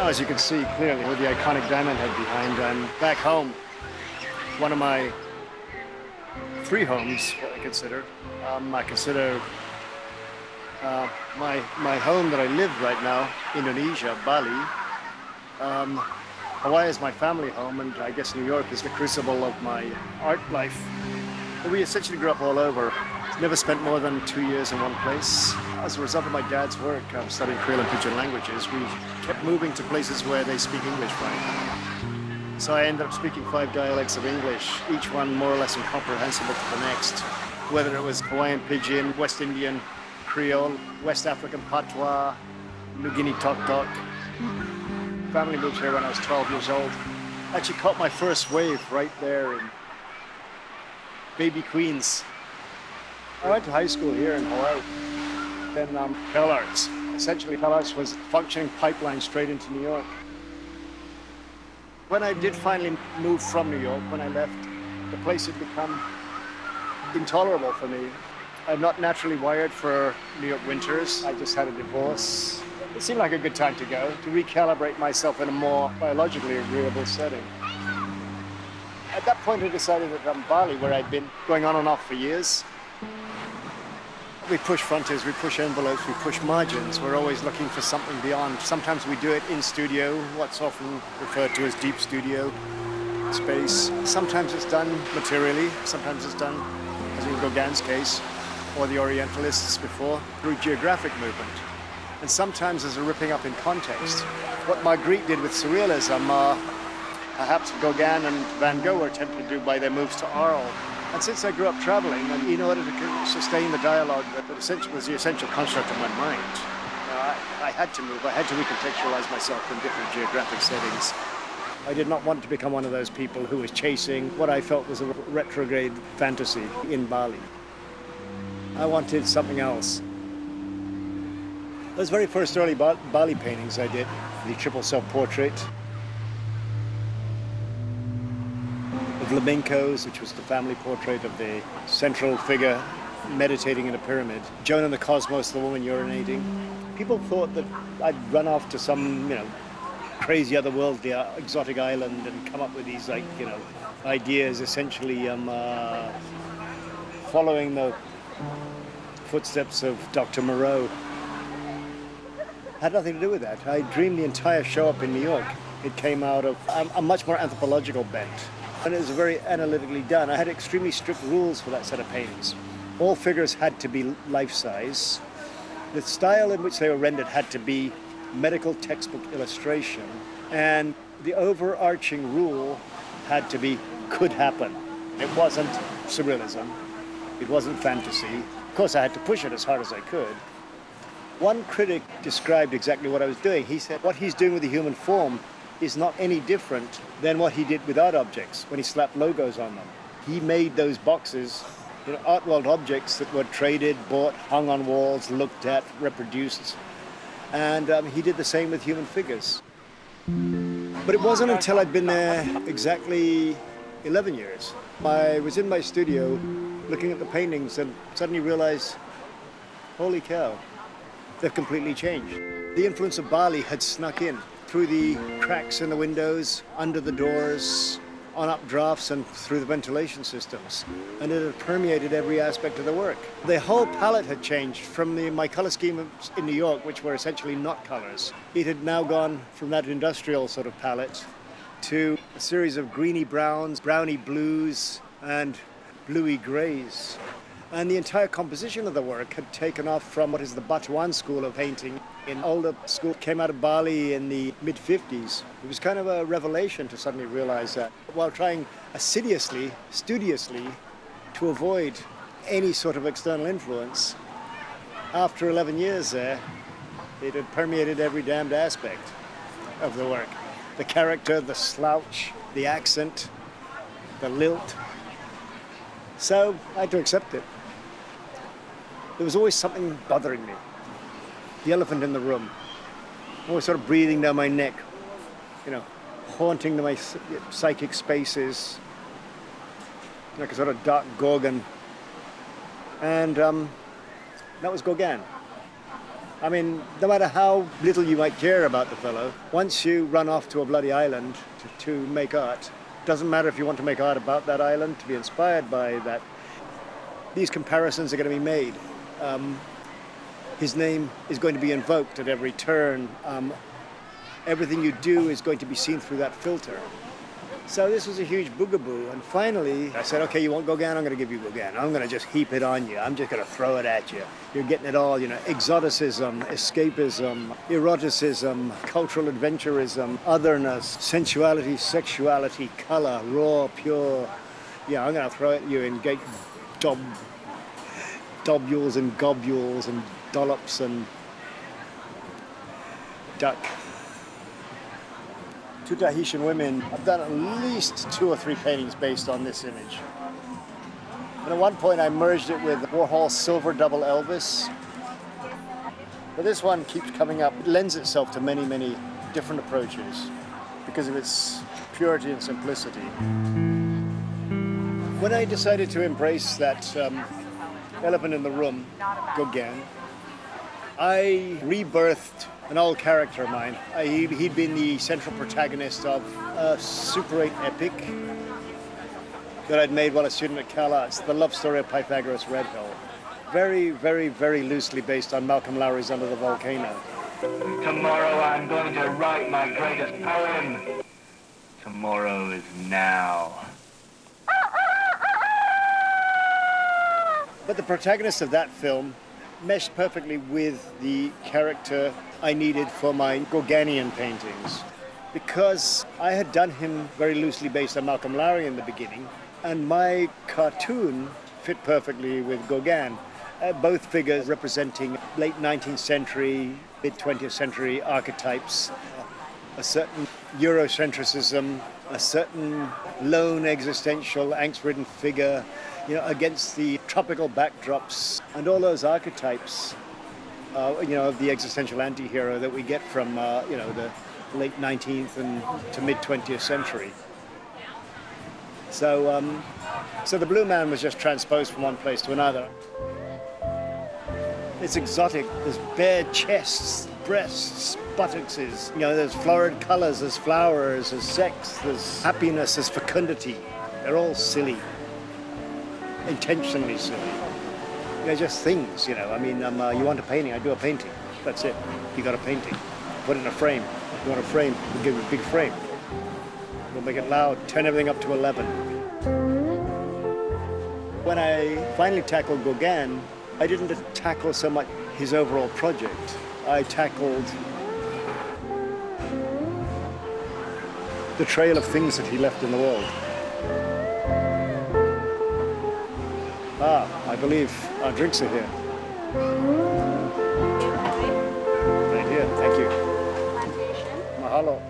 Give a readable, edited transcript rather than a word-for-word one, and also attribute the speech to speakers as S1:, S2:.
S1: As you can see clearly with the iconic diamond head behind, I'm back home. One of my three homes, what I consider. I consider my home that I live right now, Indonesia, Bali. Hawaii is my family home, and I guess New York is the crucible of my art life. But we essentially grew up all over. Never spent more than 2 years in one place. As a result of my dad's work, studying Creole and Pidgin languages, we kept moving to places where they speak English fine. So I ended up speaking 5 dialects of English, each one more or less incomprehensible to the next. Whether it was Hawaiian Pidgin, West Indian, Creole, West African Patois, New Guinea Tok Tok. Family moved here when I was 12 years old. Actually caught my first wave right there in baby Queens. I went to high school here in Hawaii. Then CalArts. Essentially, CalArts was a functioning pipeline straight into New York. When I did finally move from New York, when I left, the place had become intolerable for me. I'm not naturally wired for New York winters. I just had a divorce. It seemed like a good time to go, to recalibrate myself in a more biologically agreeable setting. At that point, I decided that Bali, where I'd been going on and off for years, we push frontiers, we push envelopes, we push margins. We're always looking for something beyond. Sometimes we do it in studio, what's often referred to as deep studio space. Sometimes it's done materially, sometimes it's done, as in Gauguin's case, or the Orientalists before, through geographic movement. And sometimes there's a ripping up in context. What Magritte did with surrealism, perhaps Gauguin and Van Gogh were attempting to do by their moves to Arles. And since I grew up traveling, and in order to sustain the dialogue that essentially was the essential construct of my mind, I had to move. I had to recontextualise myself in different geographic settings. I did not want to become one of those people who was chasing what I felt was a retrograde fantasy in Bali. I wanted something else. Those very first early Bali paintings I did, the triple self-portrait, Flamencos, which was the family portrait of the central figure meditating in a pyramid. Joan and the Cosmos, the woman urinating. People thought that I'd run off to some, crazy otherworldly exotic island and come up with these, ideas, essentially following the footsteps of Dr. Moreau. Had nothing to do with that. I dreamed the entire show up in New York. It came out of a much more anthropological bent. And it was very analytically done. I had extremely strict rules for that set of paintings. All figures had to be life-size. The style in which they were rendered had to be medical textbook illustration. And the overarching rule had to be could happen. It wasn't surrealism. It wasn't fantasy. Of course, I had to push it as hard as I could. One critic described exactly what I was doing. He said, what he's doing with the human form is not any different than what he did with art objects when he slapped logos on them. He made those boxes, art world objects that were traded, bought, hung on walls, looked at, reproduced. And he did the same with human figures. But it wasn't until I'd been there exactly 11 years. I was in my studio looking at the paintings and suddenly realized, holy cow, they've completely changed. The influence of Bali had snuck in through the cracks in the windows, under the doors, on updrafts and through the ventilation systems. And it had permeated every aspect of the work. The whole palette had changed from my color scheme in New York, which were essentially not colors. It had now gone from that industrial sort of palette to a series of greeny browns, browny blues, and bluey grays. And the entire composition of the work had taken off from what is the Batuan school of painting. An older school came out of Bali in the mid-50s. It was kind of a revelation to suddenly realize that while trying assiduously, studiously, to avoid any sort of external influence, after 11 years there, it had permeated every damned aspect of the work. The character, the slouch, the accent, the lilt. So I had to accept it. There was always something bothering me. The elephant in the room. Always sort of breathing down my neck, haunting my psychic spaces, like a sort of dark gorgon. And that was Gauguin. I mean, no matter how little you might care about the fellow, once you run off to a bloody island to make art, doesn't matter if you want to make art about that island, to be inspired by that, these comparisons are going to be made. His name is going to be invoked at every turn. Everything you do is going to be seen through that filter. So this was a huge boogaboo, and finally I said, okay, you want Gauguin? I'm going to give you Gauguin. I'm going to just heap it on you. I'm just going to throw it at you. You're getting it all, exoticism, escapism, eroticism, cultural adventurism, otherness, sensuality, sexuality, color, raw, pure. Yeah, I'm going to throw it at you in dobules and globules and dollops and duck. Two Tahitian women. I've done at least 2 or 3 paintings based on this image. And at one point I merged it with Warhol's Silver Double Elvis. But this one keeps coming up. It lends itself to many, many different approaches because of its purity and simplicity. When I decided to embrace that elephant in the room, Gauguin, I rebirthed an old character of mine. He'd been the central protagonist of a Super 8 epic that I'd made while a student at Cal Arts, The Love Story of Pythagoras Redhill. Very, very, very loosely based on Malcolm Lowry's Under the Volcano.
S2: Tomorrow I'm going to write my greatest poem. Tomorrow is now.
S1: But the protagonist of that film meshed perfectly with the character I needed for my Gauguinian paintings, because I had done him very loosely based on Malcolm Lowry in the beginning, and my cartoon fit perfectly with Gauguin. Both figures representing late 19th century, mid 20th century archetypes, a certain Eurocentricism, a certain lone existential angst-ridden figure, against the tropical backdrops and all those archetypes, of the existential antihero that we get from, the late 19th and to mid 20th century. So the Blue Man was just transposed from one place to another. It's exotic. There's bare chests, breasts, buttocks. There's florid colors, there's flowers, there's sex, there's happiness, there's fecundity. They're all silly. Intentionally silly. They're just things, you want a painting, I do a painting. That's it. You got a painting. Put it in a frame. You want a frame, we'll give you a big frame. We'll make it loud, turn everything up to 11. When I finally tackled Gauguin, I didn't tackle so much his overall project. I tackled the trail of things that he left in the world. I believe our drinks are here. Right here, thank you. Mahalo.